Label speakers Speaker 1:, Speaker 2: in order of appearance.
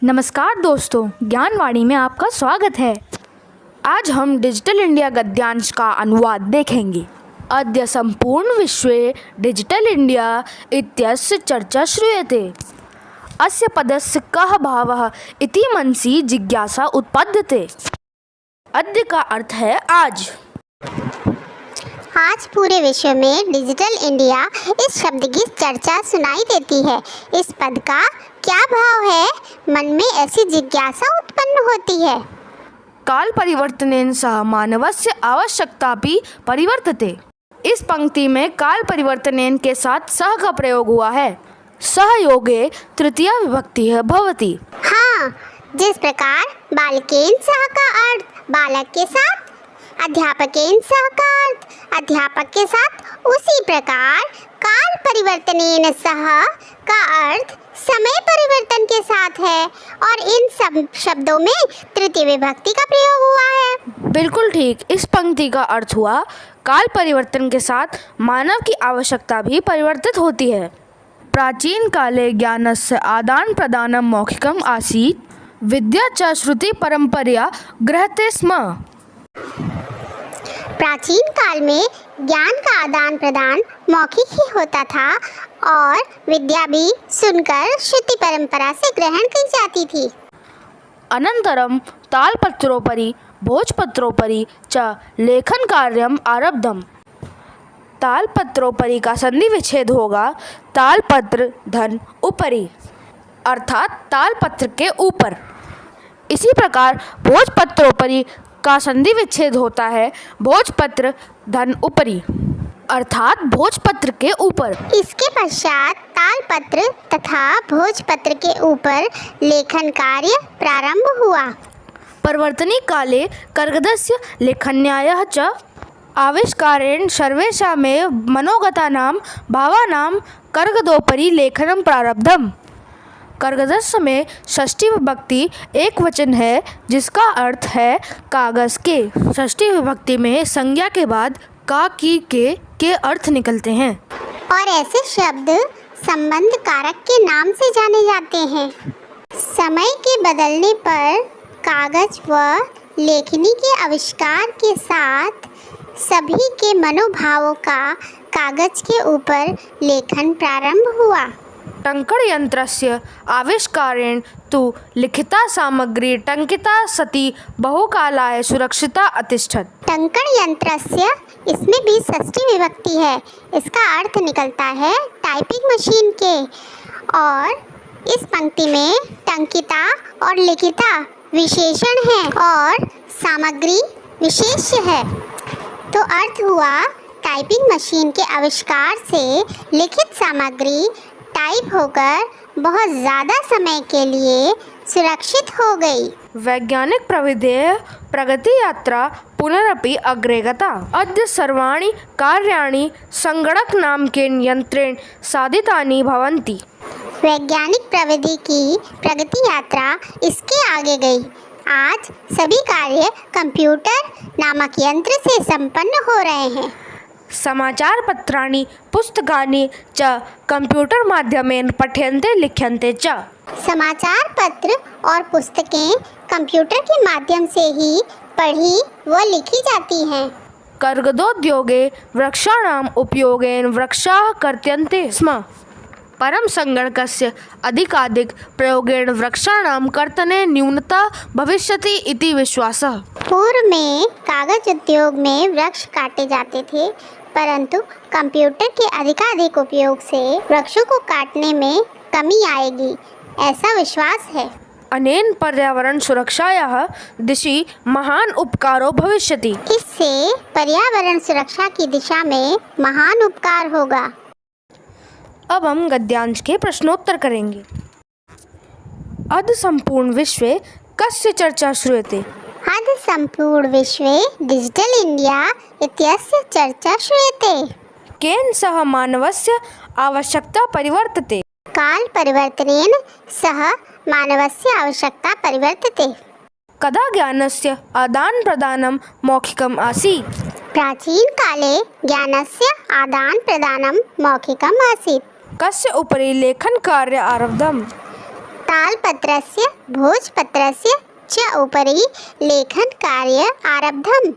Speaker 1: नमस्कार दोस्तों, ज्ञानवाणी में आपका स्वागत है। आज हम डिजिटल इंडिया गद्यांश का अनुवाद देखेंगे। अद्य सम्पूर्ण विश्वे डिजिटल इंडिया इत्यस्य चर्चा श्रूयते। अस्य पदस्य कः भावः इति मनसि जिज्ञासा उत्पद्यते। अद्य का अर्थ है आज।
Speaker 2: आज पूरे विश्व में डिजिटल इंडिया इस शब्द की चर्चा सुनाई देती है। इस पद का क्या भाव है? मन में ऐसी जिज्ञासा उत्पन्न होती है।
Speaker 1: काल परिवर्तनेन सह मानवस्य आवश्यकतापि परिवर्तते। इस पंक्ति में काल परिवर्तनेन के साथ सह का प्रयोग हुआ है। सहयोगे तृतीया विभक्ति भवति।
Speaker 2: हाँ, जिस प्रकार बालकेन सह का अर्थ बालक के साथ, अध्यापकेन सह का अर्थ अध्यापक के साथ, उसी प्रकार काल परिवर्तनेन सह का अर्थ समय परिवर्तन के साथ है और इन सब शब्दों में तृतीय विभक्ति का प्रयोग हुआ है।
Speaker 1: बिल्कुल ठीक। इस पंक्ति का अर्थ हुआ काल परिवर्तन के साथ मानव की आवश्यकता भी परिवर्तित होती है। प्राचीन काले ज्ञानस्य आदान प्रदानं मौखिकम् आसीत्, विद्या च श्रुति परंपरया गृह्यते स्म।
Speaker 2: प्राचीन काल में ज्ञान का आदान प्रदान मौखिक ही होता था और विद्या भी सुनकर श्रुति परंपरा से ग्रहण की जाती थी।
Speaker 1: अनंतरम तालपत्रोपरि भोजपत्रोपरि च लेखन कार्यम आरब्धम। तालपत्रोपरि का संधि विच्छेद होगा तालपत्र धन उपरि, अर्थात तालपत्र के ऊपर। इसी प्रकार भोजपत्रोपरि का संधि विच्छेद होता है भोजपत्र धन उपरि, अर्थात भोजपत्र के ऊपर।
Speaker 2: इसके पश्चात तालपत्र तथा भोजपत्र के ऊपर लेखन कार्य प्रारंभ हुआ।
Speaker 1: परिवर्तनी काले कर्गदस्य लेखन्यायः च आविष्कारेण सर्वेषामेव मनोगतानां भावानां कर्गदोपरि लेखनं प्रारब्धम्। कर्गदस्य में षष्ठी विभक्ति एक वचन है जिसका अर्थ है कागज के। षष्ठी विभक्ति में संज्ञा के बाद का की के अर्थ निकलते हैं
Speaker 2: और ऐसे शब्द संबंध कारक के नाम से जाने जाते हैं। समय के बदलने पर कागज व लेखनी के आविष्कार के साथ सभी के मनोभावों का कागज के ऊपर लेखन प्रारंभ हुआ।
Speaker 1: टंकण यंत्रस्य आविष्कारेण तु लिखिता सामग्री टंकिता सती बहुकालाय सुरक्षिता अतिष्ठत।
Speaker 2: टंकण यंत्रस्य, इसमें भी षष्ठी विभक्ति है। इसका अर्थ निकलता है टाइपिंग मशीन के और इस पंक्ति में टंकिता और लिखिता विशेषण है और सामग्री विशेष्य है। तो अर्थ हुआ टाइपिंग मशीन के आविष्कार से लिखित सामग्री टाइप होकर बहुत ज़्यादा समय के लिए सुरक्षित हो गई।
Speaker 1: वैज्ञानिक प्रविधेः प्रगति यात्रा पुनरपि अग्रे गता। अद्य सर्वाणि कार्याणि संगणक नामकेन यंत्रेण साधितानि भवन्ति।
Speaker 2: वैज्ञानिक प्रविधि की प्रगति यात्रा इसके आगे गई। आज सभी कार्य कंप्यूटर नामक यंत्र से संपन्न हो रहे हैं।
Speaker 1: समाचार पत्राणि पुस्तकानि च कंप्यूटर माध्यमेन पठ्यन्ते लिख्यन्ते च।
Speaker 2: समाचार पत्र और पुस्तकें कंप्यूटर के माध्यम से ही पढ़ी व लिखी जाती हैं।
Speaker 1: कर्गदोद्योगे वृक्षाणाम् उपयोगेन वृक्षाः कर्त्यन्ते स्म। परं संगणकस्य अधिकाधिक प्रयोगेन वृक्षाणां कर्तने न्यूनता भविष्यति इति विश्वासः।
Speaker 2: पूर्व में कागज उद्योग में वृक्ष काटे जाते थे, परंतु कंप्यूटर के अधिकाधिक उपयोग से वृक्षों को काटने में कमी आएगी, ऐसा विश्वास है।
Speaker 1: अनेन पर्यावरण सुरक्षायाः दिशि महान उपकारो भविष्यति।
Speaker 2: इससे पर्यावरण सुरक्षा की दिशा में महान उपकार होगा।
Speaker 1: अब हम गद्यांश के प्रश्नोत्तर करेंगे। अद्य सम्पूर्ण विश्वे कस्य चर्चा श्रूयते?
Speaker 2: अद्य सम्पूर्ण विश्वे डिजिटल इंडिया इत्यस्य चर्चा श्रूयते।
Speaker 1: केन सह मानवस्य आवश्यकता परिवर्तते?
Speaker 2: काल परिवर्तनेन सह मानवस्य आवश्यकता परिवर्तते।
Speaker 1: कदा ज्ञानस्य आदान प्रदानं मौखिकम् आसीत्?
Speaker 2: प्राचीन काले ज्ञानस्य आदान प्रदानं मौखिकम् आसीत्।
Speaker 1: कस्य उपरि लेखन कार्य आरब्धम्?
Speaker 2: तालपत्रस्य भोजपत्रस्य च उपरि लेखनकार्य आरब्धम्।